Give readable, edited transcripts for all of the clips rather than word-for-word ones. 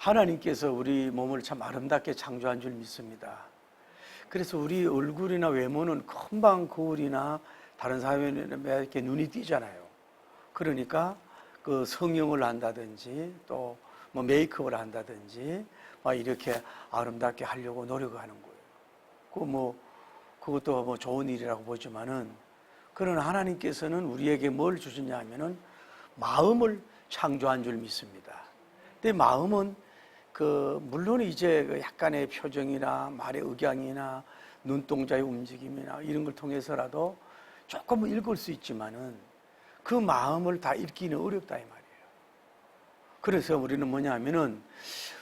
하나님께서 우리 몸을 참 아름답게 창조한 줄 믿습니다. 그래서 우리 얼굴이나 외모는 금방 거울이나 다른 사람에는 이렇게 눈이 띄잖아요. 그러니까 그 성형을 한다든지 또 뭐 메이크업을 한다든지 막 이렇게 아름답게 하려고 노력하는 거예요. 그것도 뭐 좋은 일이라고 보지만은, 그러나 하나님께서는 우리에게 뭘 주셨냐 하면은 마음을 창조한 줄 믿습니다. 근데 마음은 물론 이제 약간의 표정이나 말의 억양이나 눈동자의 움직임이나 이런 걸 통해서라도 조금 읽을 수 있지만은 그 마음을 다 읽기는 어렵다 이 말이에요. 그래서 우리는 뭐냐 하면은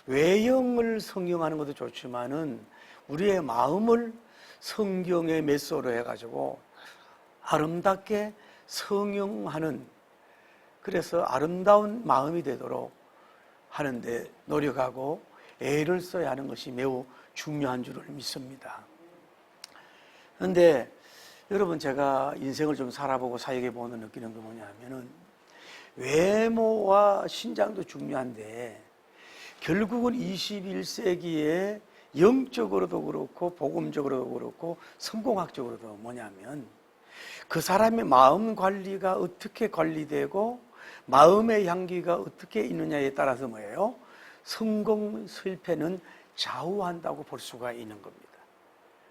외형을 성형하는 것도 좋지만은 우리의 마음을 성경의 메소로 해가지고 아름답게 성형하는, 그래서 아름다운 마음이 되도록 하는데 노력하고 애를 써야 하는 것이 매우 중요한 줄을 믿습니다. 그런데 여러분, 제가 인생을 좀 살아보고 사역해보는 느끼는 게 뭐냐 하면은 외모와 신장도 중요한데 결국은 21세기에 영적으로도 그렇고 복음적으로도 그렇고 성공학적으로도 뭐냐면 그 사람의 마음 관리가 어떻게 관리되고 마음의 향기가 어떻게 있느냐에 따라서 뭐예요? 성공, 실패는 좌우한다고 볼 수가 있는 겁니다.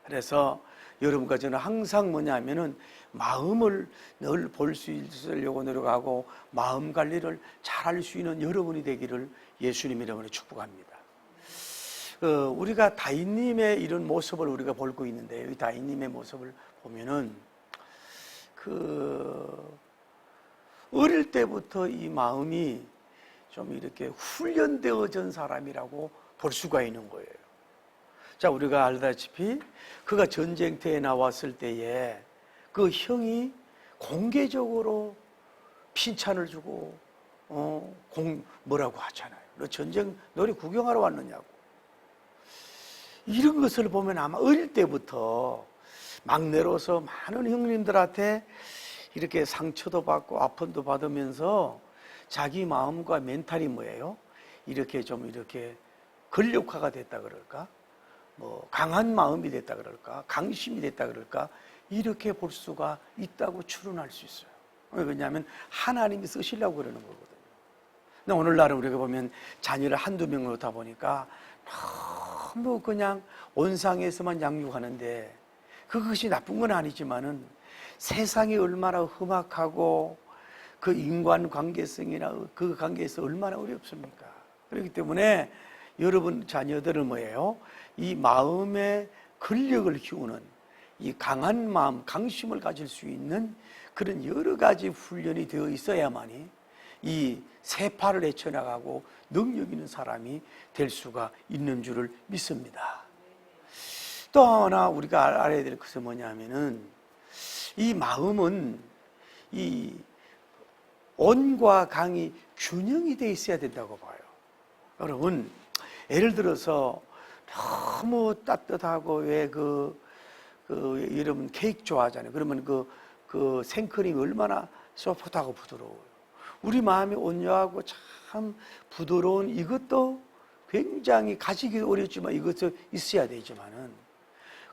그래서 여러분과 저는 항상 뭐냐면은 마음을 늘 볼 수 있으려고 노력하고 마음 관리를 잘할 수 있는 여러분이 되기를 예수님 이름으로 축복합니다. 우리가 다윗님의 이런 모습을 우리가 보고 있는데, 이 다윗님의 모습을 보면은 어릴 때부터 이 마음이 좀 이렇게 훈련되어진 사람이라고 볼 수가 있는 거예요. 자, 우리가 알다시피 그가 전쟁터에 나왔을 때에 그 형이 공개적으로 핀찬을 주고 뭐라고 하잖아요. 너 전쟁 너리 구경하러 왔느냐고. 이런 것을 보면 아마 어릴 때부터 막내로서 많은 형님들한테 이렇게 상처도 받고 아픔도 받으면서 자기 마음과 멘탈이 뭐예요? 이렇게 좀 이렇게 근력화가 됐다 그럴까? 뭐 강한 마음이 됐다 그럴까? 강심이 됐다 그럴까? 이렇게 볼 수가 있다고 추론할 수 있어요. 왜냐하면 하나님이 쓰시려고 그러는 거거든요. 근데 오늘날은 우리가 보면 자녀를 한두 명을 놓다 보니까 너무 그냥 온상에서만 양육하는데, 그것이 나쁜 건 아니지만은 세상이 얼마나 험악하고 그 인간 관계성이나 그 관계에서 얼마나 어렵습니까? 그렇기 때문에 여러분 자녀들은 뭐예요? 이 마음의 근력을 키우는 이 강한 마음, 강심을 가질 수 있는 그런 여러 가지 훈련이 되어 있어야만이 이 세파를 헤쳐나가고 능력 있는 사람이 될 수가 있는 줄을 믿습니다. 또 하나 우리가 알아야 될 것은 뭐냐면은 이 마음은 이 온과 강이 균형이 되어 있어야 된다고 봐요. 여러분, 예를 들어서 너무 따뜻하고 왜 여러분 케이크 좋아하잖아요. 그러면 그 생크림이 얼마나 소프트하고 부드러워요. 우리 마음이 온유하고 참 부드러운 이것도 굉장히 가지기 어렵지만 이것도 있어야 되지만은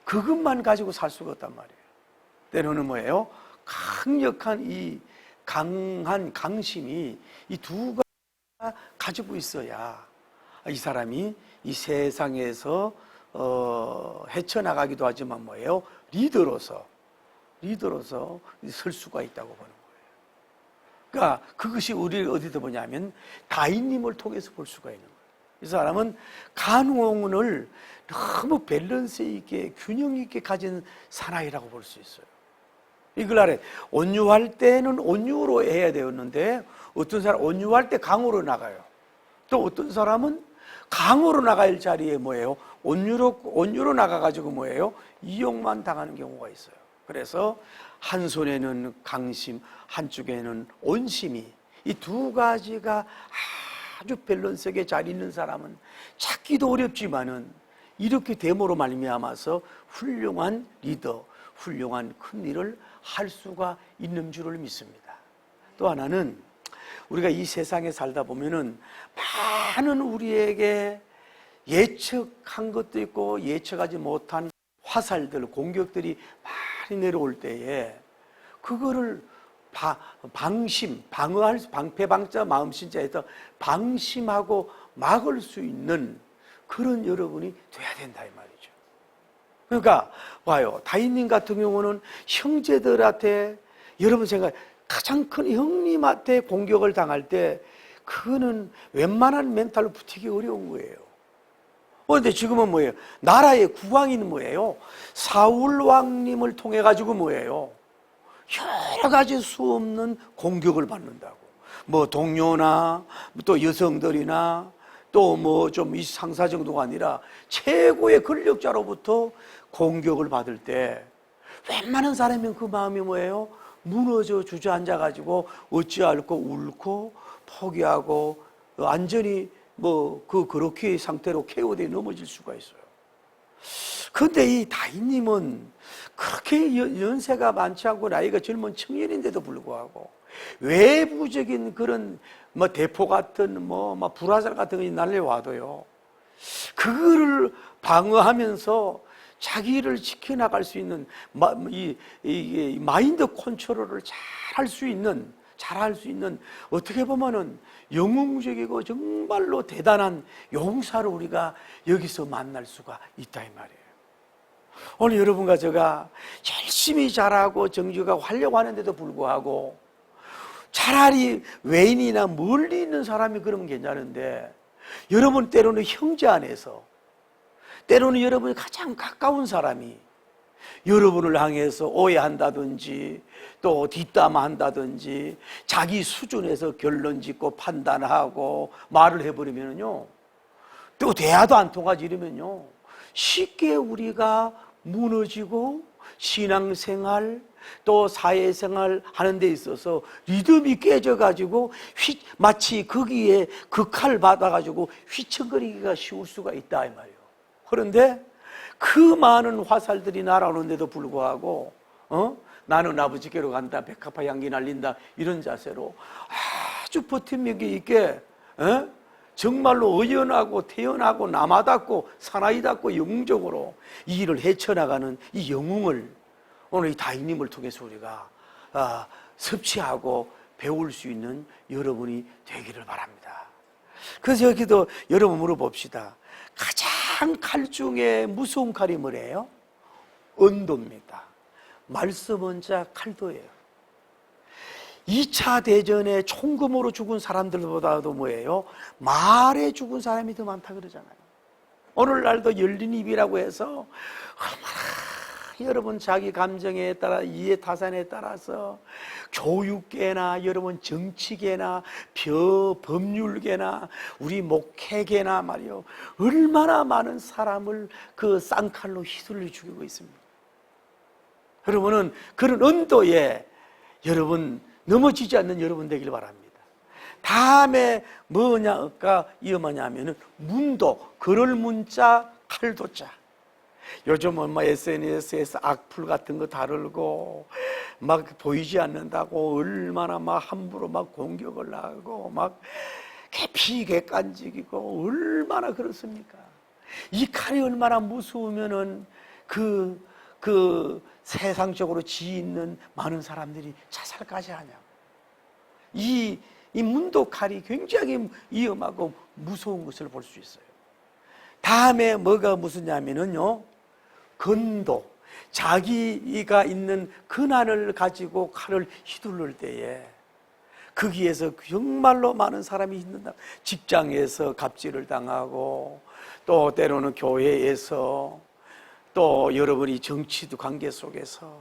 그것만 가지고 살 수가 없단 말이에요. 때로는 뭐예요? 강력한 이 강한 강심이 이 두 가지가 가지고 있어야 이 사람이 이 세상에서 헤쳐나가기도 하지만 뭐예요? 리더로서 설 수가 있다고 보는 거예요. 그러니까 그것이 우리 어디서 보냐면 다윗님을 통해서 볼 수가 있는 거예요. 이 사람은 간홍을 너무 밸런스 있게 균형 있게 가진 사나이라고 볼 수 있어요. 이걸 알아요. 온유할 때는 온유로 해야 되었는데 어떤 사람 온유할 때 강으로 나가요. 또 어떤 사람은 강으로 나갈 자리에 뭐예요? 온유로 나가가지고 뭐예요? 이용만 당하는 경우가 있어요. 그래서 한 손에는 강심, 한쪽에는 온심이, 이 두 가지가 아주 밸런스하게 잘 있는 사람은 찾기도 어렵지만은 이렇게 됨으로 말미암아서 훌륭한 리더, 훌륭한 큰 일을 할 수가 있는 줄을 믿습니다. 또 하나는 우리가 이 세상에 살다 보면은 많은 우리에게 예측한 것도 있고 예측하지 못한 화살들, 공격들이 많이 내려올 때에 그거를 방패방자 마음신자에서 방심하고 막을 수 있는 그런 여러분이 돼야 된다 이 말이죠. 그러니까 봐요, 다윗님 같은 경우는 형제들한테, 여러분 생각, 가장 큰 형님한테 공격을 당할 때 그거는 웬만한 멘탈로 버티기 어려운 거예요. 그런데 지금은 뭐예요? 나라의 국왕인 뭐예요? 사울 왕님을 통해 가지고 뭐예요? 여러 가지 수 없는 공격을 받는다고. 뭐 동료나 또 여성들이나 또 뭐 좀 이 상사 정도가 아니라 최고의 권력자로부터 공격을 받을 때 웬만한 사람이면 그 마음이 뭐예요? 무너져 주저앉아 가지고 어찌할꼬 울고 포기하고 완전히 그렇게 상태로 KO돼 넘어질 수가 있어요. 그런데 이 다윗님은 그렇게 연세가 많지 않고 나이가 젊은 청년인데도 불구하고 외부적인 그런 대포 같은 불화살 같은 것이 날려와도요, 그거를 방어하면서 자기를 지켜나갈 수 있는 이 마인드 컨트롤을 잘 할 수 있는 어떻게 보면은 영웅적이고 정말로 대단한 용사를 우리가 여기서 만날 수가 있다 이 말이에요. 오늘 여러분과 제가 열심히 잘하고 정직하고 하려고 하는데도 불구하고 차라리 외인이나 멀리 있는 사람이 그러면 괜찮은데, 여러분 때로는 형제 안에서, 때로는 여러분이 가장 가까운 사람이 여러분을 향해서 오해한다든지 또 뒷담화한다든지 자기 수준에서 결론 짓고 판단하고 말을 해버리면요, 또 대화도 안 통하지 이러면요, 쉽게 우리가 무너지고 신앙생활 또 사회생활 하는 데 있어서 리듬이 깨져가지고 마치 거기에 그 칼 받아가지고 휘청거리기가 쉬울 수가 있다 이 말이에요. 그런데 그 많은 화살들이 날아오는데도 불구하고 나는 아버지께로 간다, 백합화 향기 날린다, 이런 자세로 아주 버팀목이 있게 정말로 의연하고 태연하고 남아답고 사나이답고 영웅적으로 이 일을 헤쳐나가는 이 영웅을 오늘 이 다윗님을 통해서 우리가 섭취하고 배울 수 있는 여러분이 되기를 바랍니다. 그래서 여기도 여러분 물어봅시다. 가장 칼 중에 무서운 칼이 뭐래요? 언도입니다. 말씀은 자 칼도예요. 2차 대전에 총검으로 죽은 사람들보다도 뭐예요? 말에 죽은 사람이 더 많다 그러잖아요. 오늘날도 열린 입이라고 해서 여러분 자기 감정에 따라 이해타산에 따라서 교육계나 여러분 정치계나 법률계나 우리 목회계나 말이요, 얼마나 많은 사람을 그 쌍칼로 휘둘러 죽이고 있습니다. 여러분은 그런 언도에 여러분 넘어지지 않는 여러분 되길 바랍니다. 다음에 뭐냐가 위험하냐면은 문도, 그럴 문자 칼도자. 요즘은 SNS에서 악플 같은 거 다루고 막 보이지 않는다고 얼마나 막 함부로 막 공격을 하고 막 피객관적이고 얼마나 그렇습니까? 이 칼이 얼마나 무서우면은 그 세상적으로 지위 있는 많은 사람들이 자살까지 하냐고. 이 문도 칼이 굉장히 위험하고 무서운 것을 볼 수 있어요. 다음에 뭐가 무슨냐면은요, 건도, 자기가 있는 근한을 가지고 칼을 휘두를 때에 거기에서 정말로 많은 사람이 있는다. 직장에서 갑질을 당하고 또 때로는 교회에서 또 여러분이 정치도 관계 속에서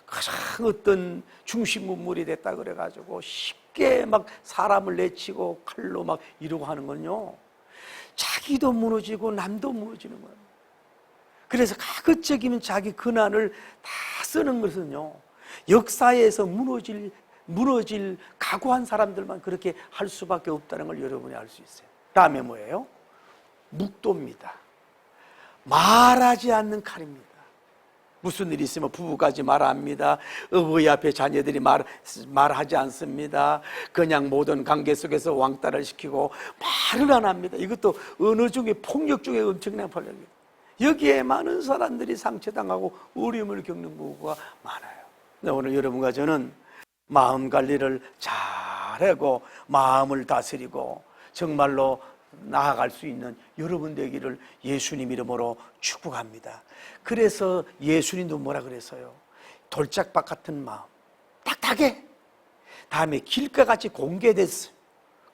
가장 어떤 중심문물이 됐다 그래가지고 쉽게 막 사람을 내치고 칼로 막 이러고 하는 건요, 자기도 무너지고 남도 무너지는 거예요. 그래서 가급적이면 자기 근한을 다 쓰는 것은요, 역사에서 무너질 각오한 사람들만 그렇게 할 수밖에 없다는 걸 여러분이 알 수 있어요. 다음에 뭐예요? 묵도입니다. 말하지 않는 칼입니다. 무슨 일이 있으면 부부까지 말합니다. 어버이 앞에 자녀들이 말하지 않습니다. 그냥 모든 관계 속에서 왕따를 시키고 말을 안 합니다. 이것도 언어 중에 폭력 중에 엄청난 폭력입니다. 여기에 많은 사람들이 상처당하고 어려움을 겪는 부부가 많아요. 오늘 여러분과 저는 마음 관리를 잘하고 마음을 다스리고 정말로 나아갈 수 있는 여러분 되기를 예수님 이름으로 축복합니다. 그래서 예수님도 뭐라 그랬어요? 돌짝밭 같은 마음, 딱딱해. 다음에 길가 같이 공개됐어.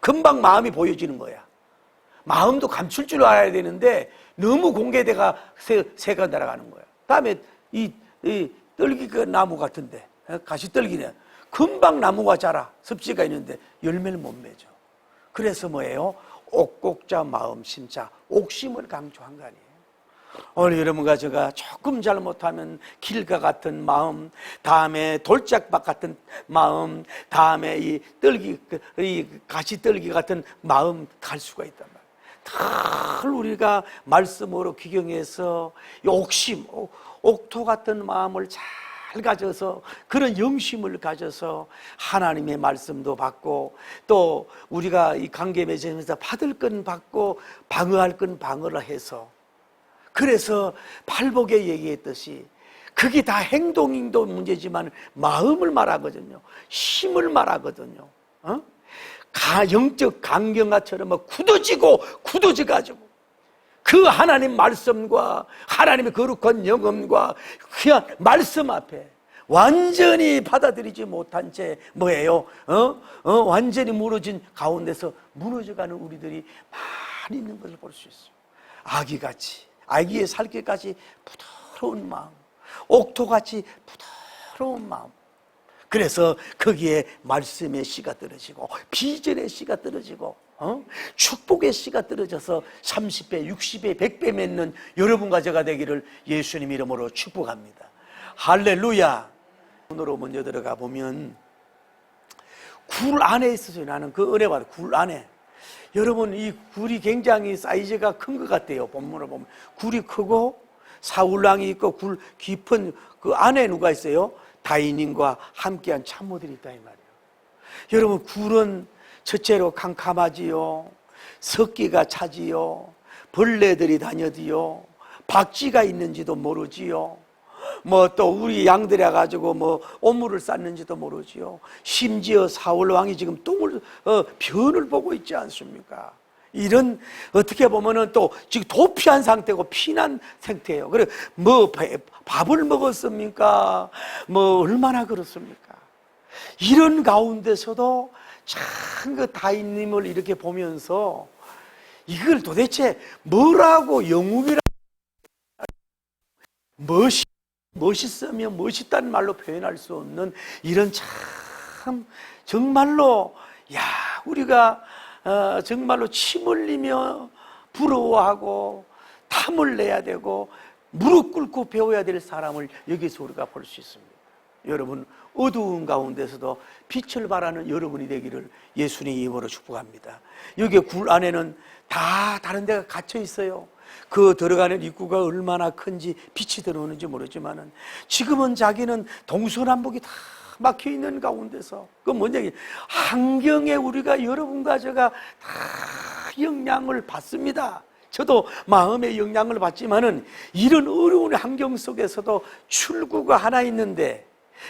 금방 마음이 보여지는 거야. 마음도 감출 줄 알아야 되는데 너무 공개돼가 새가 날아가는 거야. 다음에 이 떨기 그 나무 같은데, 가시떨기네. 금방 나무가 자라. 섭씨가 있는데 열매를 못 맺어. 그래서 뭐예요? 옥곡자 마음 심자, 옥심을 강조한 거 아니에요. 오늘 여러분과 제가 조금 잘못하면 길가 같은 마음, 다음에 돌짝밭 같은 마음, 다음에 이 가시떨기 같은 마음 갈 수가 있단 말이에요. 늘 우리가 말씀으로 귀경해서 옥심, 옥토 같은 마음을 잘 가져서 그런 영심을 가져서 하나님의 말씀도 받고 또 우리가 이 관계 맺으면서 받을 건 받고 방어할 건 방어를 해서 그래서 팔복에 얘기했듯이 그게 다 행동도 문제지만 마음을 말하거든요. 힘을 말하거든요. 영적 강경화처럼 굳어져가지고 그 하나님 말씀과 하나님의 거룩한 영음과 귀한 말씀 앞에 완전히 받아들이지 못한 채 뭐예요? 완전히 무너진 가운데서 무너져가는 우리들이 많이 있는 것을 볼 수 있어요. 아기의 살기까지 부드러운 마음, 옥토같이 부드러운 마음. 그래서 거기에 말씀의 씨가 떨어지고 비전의 씨가 떨어지고 축복의 씨가 떨어져서 30배, 60배, 100배 맺는 여러분과 제가 되기를 예수님 이름으로 축복합니다. 할렐루야. 오늘로 먼저 들어가 보면 굴 안에 있어서 나는 그 은혜 받아. 굴 안에 여러분 이 굴이 굉장히 사이즈가 큰 것 같아요. 본문을 보면 굴이 크고 사울왕이 있고 굴 깊은 그 안에 누가 있어요? 다인님과 함께한 참모들이 있다 이 말이에요. 여러분 굴은 첫째로 캄캄하지요. 습기가 차지요. 벌레들이 다녀디요. 박쥐가 있는지도 모르지요. 뭐 또 우리 양들이 가지고 뭐 오물을 쌌는지도 모르지요. 심지어 사울 왕이 지금 변을 보고 있지 않습니까? 이런 어떻게 보면은 또 지금 도피한 상태고 피난 상태예요. 그래 뭐 밥을 먹었습니까? 뭐 얼마나 그렇습니까? 이런 가운데서도 참 그 다윗님을 이렇게 보면서 이걸 도대체 뭐라고 영웅이라 멋있으며 멋있다는 말로 표현할 수 없는 이런 참 정말로 우리가 정말로 침 흘리며 부러워하고 탐을 내야 되고 무릎 꿇고 배워야 될 사람을 여기서 우리가 볼 수 있습니다. 여러분 어두운 가운데서도 빛을 발하는 여러분이 되기를 예수님 이름으로 축복합니다. 여기 굴 안에는 다 다른 데가 갇혀 있어요. 그 들어가는 입구가 얼마나 큰지 빛이 들어오는지 모르지만은 지금은 자기는 동서남북이 다 막혀 있는 가운데서 그 뭐냐 환경에 우리가 여러분과 제가 다 영향을 받습니다. 저도 마음의 영향을 받지만은 이런 어려운 환경 속에서도 출구가 하나 있는데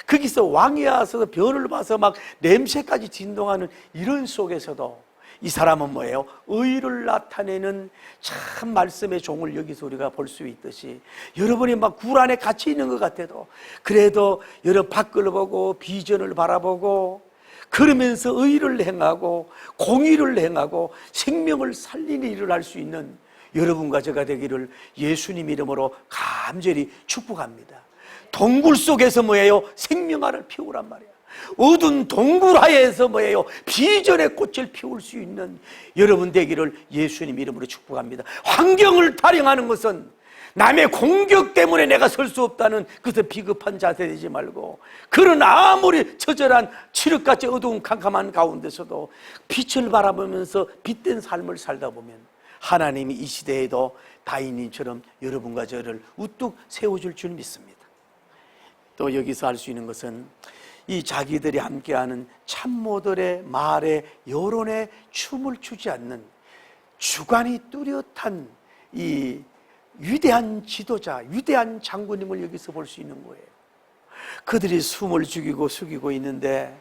거기서 왕이 와서 변을 봐서 막 냄새까지 진동하는 이런 속에서도 이 사람은 뭐예요? 의를 나타내는 참 말씀의 종을 여기서 우리가 볼 수 있듯이 여러분이 막 굴 안에 갇혀 있는 것 같아도 그래도 여러분 밖을 보고 비전을 바라보고 그러면서 의를 행하고 공의를 행하고 생명을 살리는 일을 할 수 있는 여러분과 제가 되기를 예수님 이름으로 간절히 축복합니다. 동굴 속에서 뭐예요? 생명화를 피우란 말이에요. 어두운 동굴 하에서 뭐예요? 비전의 꽃을 피울 수 있는 여러분 되기를 예수님 이름으로 축복합니다. 환경을 타령하는 것은 남의 공격 때문에 내가 설 수 없다는 그것을 비겁한 자세 되지 말고 그런 아무리 처절한 칠흑같이 어두운 캄캄한 가운데서도 빛을 바라보면서 빛된 삶을 살다 보면 하나님이 이 시대에도 다윗님처럼 여러분과 저를 우뚝 세워줄 줄 믿습니다. 또 여기서 알 수 있는 것은 이 자기들이 함께하는 참모들의 말에 여론에 춤을 추지 않는 주관이 뚜렷한 이 위대한 지도자, 위대한 장군님을 여기서 볼 수 있는 거예요. 그들이 숨을 죽이고 숙이고 있는데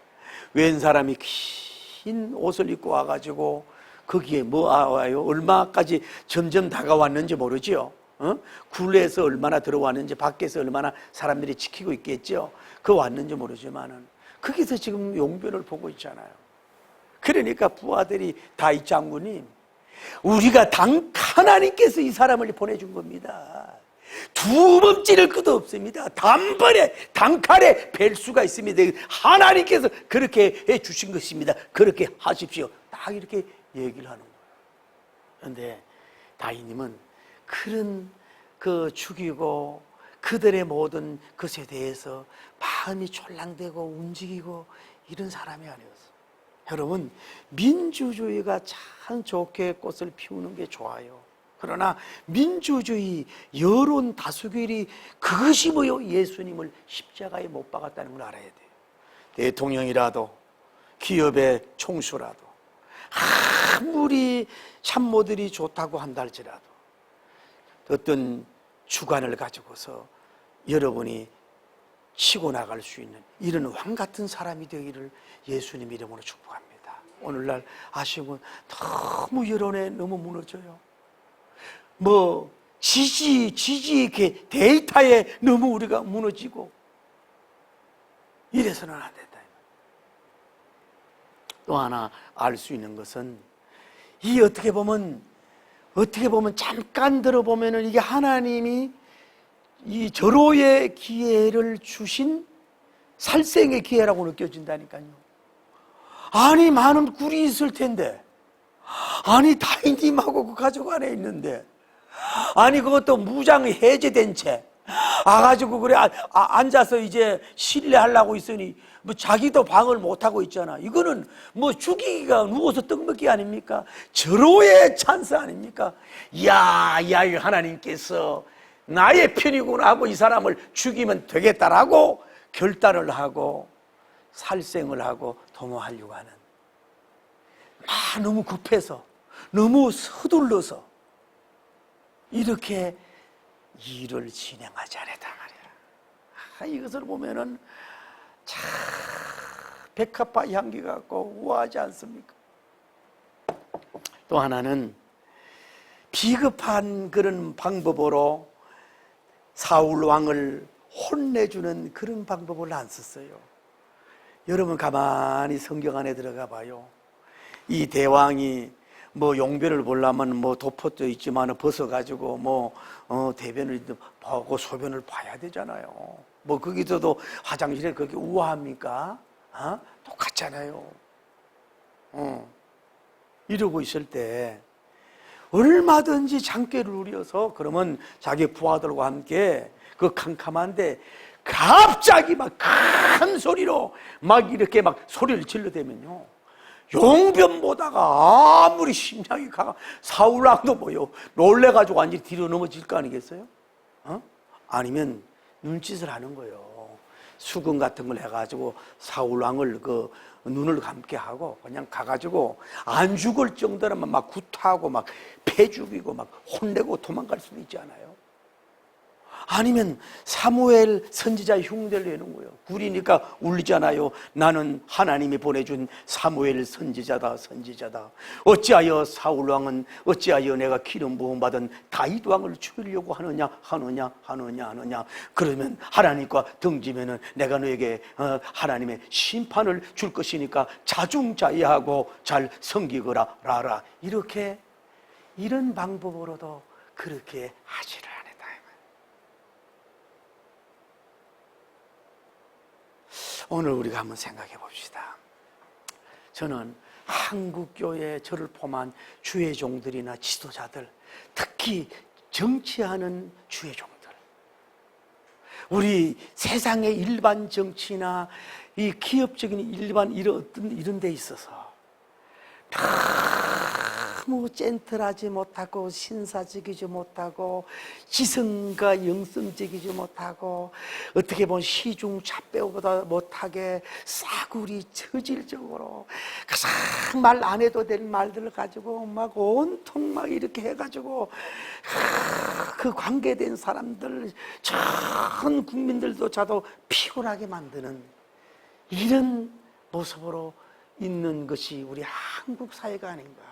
웬 사람이 긴 옷을 입고 와가지고 거기에 뭐 와요? 얼마까지 점점 다가왔는지 모르지요. 굴에서 얼마나 들어왔는지, 밖에서 얼마나 사람들이 지키고 있겠죠. 그 왔는지 모르지만은 거기서 지금 용변을 보고 있잖아요. 그러니까 부하들이 다윗 장군님, 우리가 하나님께서 이 사람을 보내준 겁니다. 두 번 찌를 것도 없습니다. 단번에 단칼에 뵐 수가 있습니다. 하나님께서 그렇게 해 주신 것입니다. 그렇게 하십시오. 딱 이렇게 얘기를 하는 거예요. 그런데 다윗님은 그런 그 죽이고 그들의 모든 것에 대해서 마음이 촐랑대고 움직이고 이런 사람이 아니었어요. 여러분, 민주주의가 참 좋게 꽃을 피우는 게 좋아요. 그러나 민주주의, 여론 다수결이 그것이 뭐요? 예수님을 십자가에 못 박았다는 걸 알아야 돼요. 대통령이라도 기업의 총수라도 아무리 참모들이 좋다고 한다 할지라도 어떤 주관을 가지고서 여러분이 치고 나갈 수 있는 이런 왕 같은 사람이 되기를 예수님 이름으로 축복합니다. 오늘날 아시고 너무 여론에 너무 무너져요. 뭐 지지 이렇게 데이터에 너무 우리가 무너지고 이래서는 안 된다. 또 하나 알 수 있는 것은 이 어떻게 보면 잠깐 들어보면은 이게 하나님이 이 절호의 기회를 주신 살생의 기회라고 느껴진다니까요. 아니 많은 굴이 있을 텐데, 아니 다윗님하고 그 가족 안에 있는데, 아니 그것도 무장 해제된 채 가지고 그래 앉아서 이제 신뢰하려고 있으니 뭐 자기도 방을 못 하고 있잖아. 이거는 뭐 죽이기가 누워서 떡 먹기 아닙니까? 절호의 찬스 아닙니까? 야 하나님께서 나의 편이구나 하고 이 사람을 죽이면 되겠다라고 결단을 하고 살생을 하고 도모하려고 하는, 너무 급해서 너무 서둘러서 이렇게 일을 진행하지 않았단 말이야. 이것을 보면은 참 백합화 향기 같고 우아하지 않습니까? 또 하나는 비겁한 그런 방법으로 사울 왕을 혼내주는 그런 방법을 안 썼어요. 여러분 가만히 성경 안에 들어가 봐요. 이 대왕이 뭐 용변을 보려면 뭐 도포도 있지만 벗어가지고 대변을 보고 소변을 봐야 되잖아요. 뭐 거기서도 화장실에 그렇게 우아합니까? 똑같잖아요. 이러고 있을 때 얼마든지 장깨를 누려서 그러면 자기 부하들과 함께 그 캄캄한데 갑자기 막 큰 소리로 막 이렇게 막 소리를 질러대면요, 용변 보다가 아무리 심장이 사울왕도 뭐요 놀래가지고 완전히 뒤로 넘어질 거 아니겠어요? 아니면 눈짓을 하는 거예요. 수건 같은 걸 해가지고 사울왕을 그 눈을 감게 하고 그냥 가가지고 안 죽을 정도라면 막 구타하고 막 패 죽이고 막 혼내고 도망갈 수도 있지 않아요? 아니면 사무엘 선지자 흉내를 내는 거예요. 굴이니까 울리잖아요. 나는 하나님이 보내준 사무엘 선지자다. 어찌하여 사울 왕은 어찌하여 내가 기름 부음 받은 다윗 왕을 죽이려고 하느냐. 그러면 하나님과 등지면은 내가 너에게 하나님의 심판을 줄 것이니까 자중자애하고 잘 섬기거라 라라. 이렇게 이런 방법으로도 그렇게 하지를 않았다. 오늘 우리가 한번 생각해 봅시다. 저는 한국교회 저를 포함한 주의 종들이나 지도자들, 특히 정치하는 주의 종들, 우리 세상의 일반 정치나 이 기업적인 일반 이런 데 있어서 너무 젠틀하지 못하고 신사적이지 못하고 지성과 영성적이지 못하고 어떻게 보면 시중 잡배우보다 못하게 싸구리 저질적으로 가장 말 안 해도 될 말들을 가지고 막 온통 막 이렇게 해가지고 그 관계된 사람들 전 국민들조차도 피곤하게 만드는 이런 모습으로 있는 것이 우리 한국 사회가 아닌가.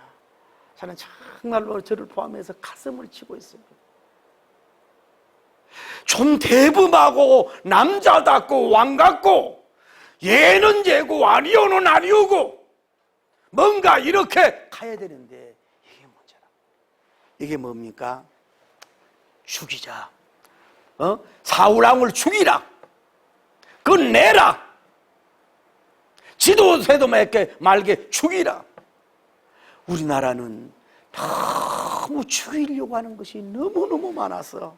저는 정말로 저를 포함해서 가슴을 치고 있습니다. 좀 대범하고 남자답고 왕같고 얘는 얘고 아니오는 아니오고 뭔가 이렇게 가야 되는데 이게 문제라. 이게 뭡니까? 죽이자. 사울왕을 죽이라. 끝내라. 지도새도 말게 죽이라. 우리나라는 너무 죽이려고 하는 것이 너무너무 많아서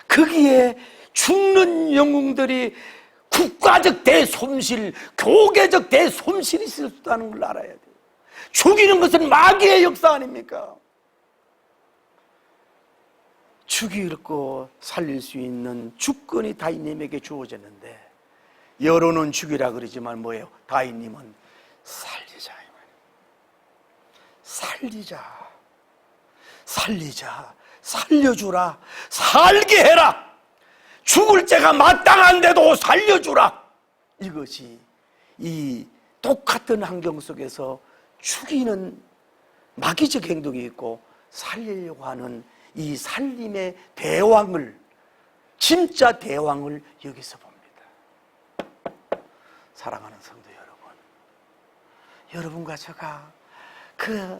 거기에 죽는 영웅들이 국가적 대손실, 교계적 대손실이 있을 수 있다는 걸 알아야 돼요. 죽이는 것은 마귀의 역사 아닙니까? 죽이고 살릴 수 있는 주권이 다윗님에게 주어졌는데 여론은 죽이라 그러지만 뭐예요? 다윗님은 살리자. 살리자. 살리자. 살려주라. 살게 해라. 죽을 죄가 마땅한데도 살려주라. 이것이 이 똑같은 환경 속에서 죽이는 마귀적 행동이 있고 살리려고 하는 이 살림의 대왕을, 진짜 대왕을 여기서 봅니다. 사랑하는 성도 여러분, 여러분과 제가 그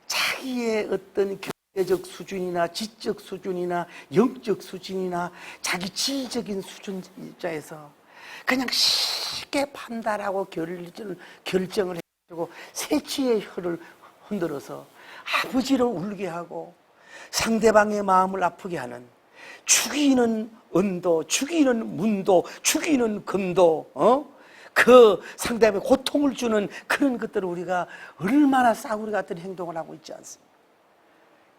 자기의 어떤 경제적 수준이나 지적 수준이나 영적 수준이나 자기 지적인 수준 입장에서 그냥 쉽게 판단하고 결정을 해가지고 새치의 혀를 흔들어서 아버지를 울게 하고 상대방의 마음을 아프게 하는 죽이는 언도, 죽이는 문도, 죽이는 금도, 그 상대방에 고통을 주는 그런 것들을 우리가 얼마나 싸구리 같은 행동을 하고 있지 않습니까?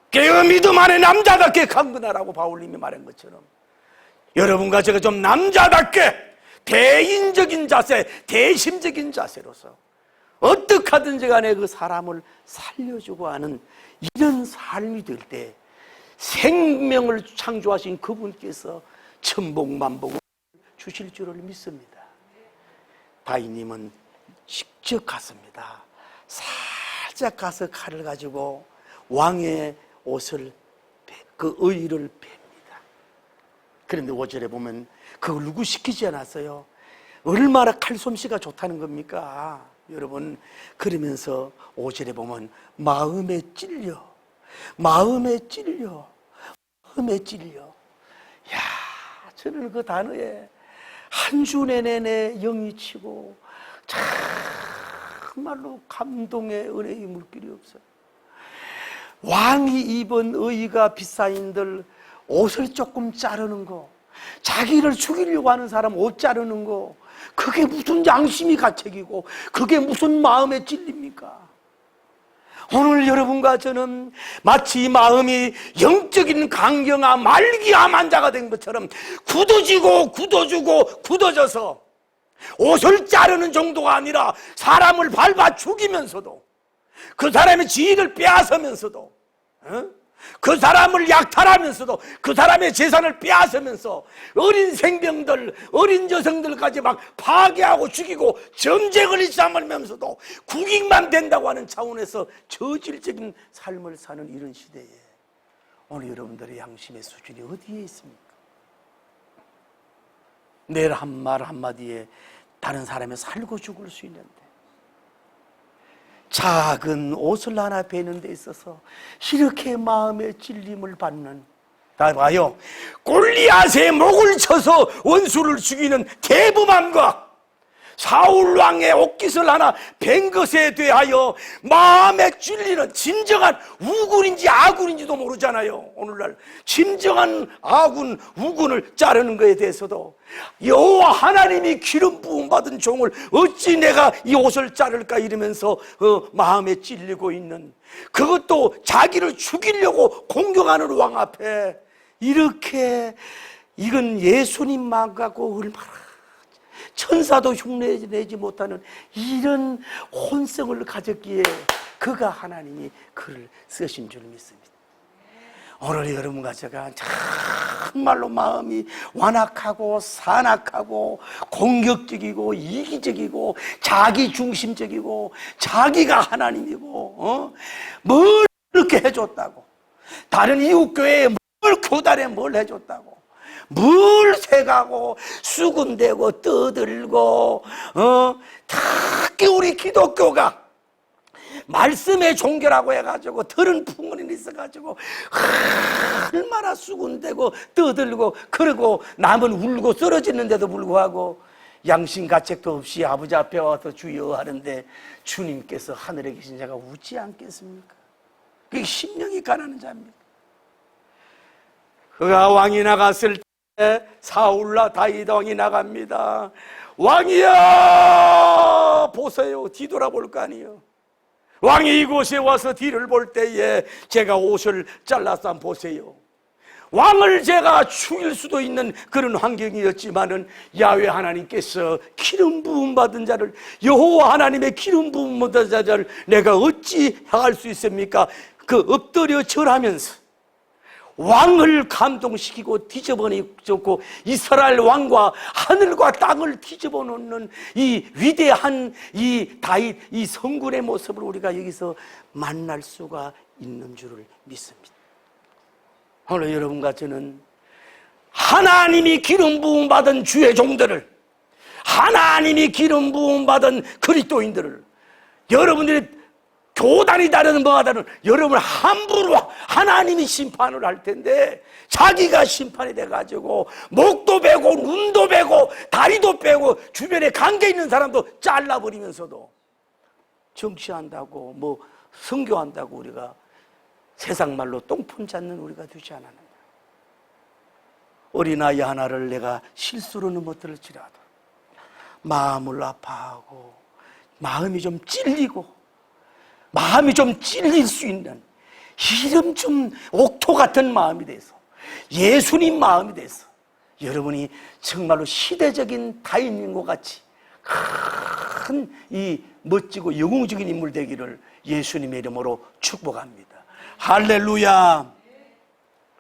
깨어 믿음 안에 남자답게 강건하라고 바울님이 말한 것처럼 여러분과 제가 좀 남자답게 대인적인 자세, 대심적인 자세로서 어떻게 하든지 간에 그 사람을 살려주고 하는 이런 삶이 될 때 생명을 창조하신 그분께서 천복만복을 주실 줄을 믿습니다. 다윗님은 직접 갔습니다. 살짝 가서 칼을 가지고 왕의 옷을, 그 의를 뺍니다. 그런데 5절에 보면 그걸 누구 시키지 않았어요. 얼마나 칼솜씨가 좋다는 겁니까? 여러분, 그러면서 5절에 보면 마음에 찔려. 야, 저는 그 단어에 한 주 내내 영이 치고 정말로 감동의 은혜의 물길이 없어요. 왕이 입은 의가 비싸인들 옷을 조금 자르는 거, 자기를 죽이려고 하는 사람 옷 자르는 거, 그게 무슨 양심이 가책이고 그게 무슨 마음에 찔립니까? 오늘 여러분과 저는 마치 마음이 영적인 강경화 말기암 환자가 된 것처럼 굳어져서 옷을 자르는 정도가 아니라 사람을 밟아 죽이면서도 그 사람의 지위를 빼앗으면서도 그 사람을 약탈하면서도 그 사람의 재산을 빼앗으면서 어린 생명들, 어린 여성들까지 막 파괴하고 죽이고 전쟁을 일삼으면서도 국익만 된다고 하는 차원에서 저질적인 삶을 사는 이런 시대에 오늘 여러분들의 양심의 수준이 어디에 있습니까? 내일 한 말 한마디에 다른 사람이 살고 죽을 수 있는데 작은 옷을 하나 베는 데 있어서 이렇게 마음의 찔림을 받는, 다 봐요, 골리앗의 목을 쳐서 원수를 죽이는 대범함과 사울 왕의 옷깃을 하나 벤 것에 대하여 마음에 찔리는 진정한 우군인지 아군인지도 모르잖아요. 오늘날 진정한 아군, 우군을 자르는 것에 대해서도 여호와 하나님이 기름 부음 받은 종을 어찌 내가 이 옷을 자를까 이러면서 마음에 찔리고 있는, 그것도 자기를 죽이려고 공격하는 왕 앞에 이렇게, 이건 예수님만 갖고 얼마나 천사도 흉내내지 못하는 이런 혼성을 가졌기에 그가 하나님이 그를 쓰신 줄 믿습니다. 오늘 여러분과 제가 정말로 마음이 완악하고 산악하고 공격적이고 이기적이고 자기중심적이고 자기가 하나님이고 뭘 이렇게 해줬다고, 다른 이웃교회에 뭘 교단에 뭘 해줬다고, 뭘 새가고 수군대고 떠들고 특히 우리 기독교가 말씀의 종교라고 해가지고 들은 풍문이 있어가지고 얼마나 수군대고 떠들고 그러고 남은 울고 쓰러지는데도 불구하고 양심가책도 없이 아버지 앞에 와서 주여 하는데 주님께서 하늘에 계신 자가 웃지 않겠습니까? 그게 심령이 가난한 자입니다. 그가 왕이 나갔을 때 사울라 다윗 왕이 나갑니다. 왕이야 보세요. 뒤돌아볼 거 아니에요. 왕이 이곳에 와서 뒤를 볼 때에 제가 옷을 잘라서 한번 보세요. 왕을 제가 죽일 수도 있는 그런 환경이었지만은 야훼 하나님께서 기름 부음 받은 자를, 여호와 하나님의 기름 부음 받은 자를 내가 어찌 향할 수 있습니까? 그 엎드려 절하면서 왕을 감동시키고 뒤집어놓고 이스라엘 왕과 하늘과 땅을 뒤집어 놓는 이 위대한 이 다윗, 이 성군의 모습을 우리가 여기서 만날 수가 있는 줄을 믿습니다. 오늘 여러분과 저는 하나님이 기름 부음 받은 주의 종들을, 하나님이 기름 부음 받은 그리스도인들을, 여러분들이 교단이 다른 뭐가 다른 여러분 함부로 하나님이 심판을 할 텐데 자기가 심판이 돼가지고 목도 베고 눈도 베고 다리도 빼고 주변에 관계 있는 사람도 잘라버리면서도 정치한다고 뭐 선교한다고 우리가 세상 말로 똥폰 잡는 우리가 되지 않았느냐. 어린아이 하나를 내가 실수로 넘어뜨릴지라도 마음을 아파하고 마음이 좀 찔리고 마음이 좀 찔릴 수 있는 이름 좀 옥토 같은 마음이 돼서 예수님 마음이 돼서 여러분이 정말로 시대적인 다윗님과 같이 큰 이 멋지고 영웅적인 인물 되기를 예수님의 이름으로 축복합니다. 할렐루야.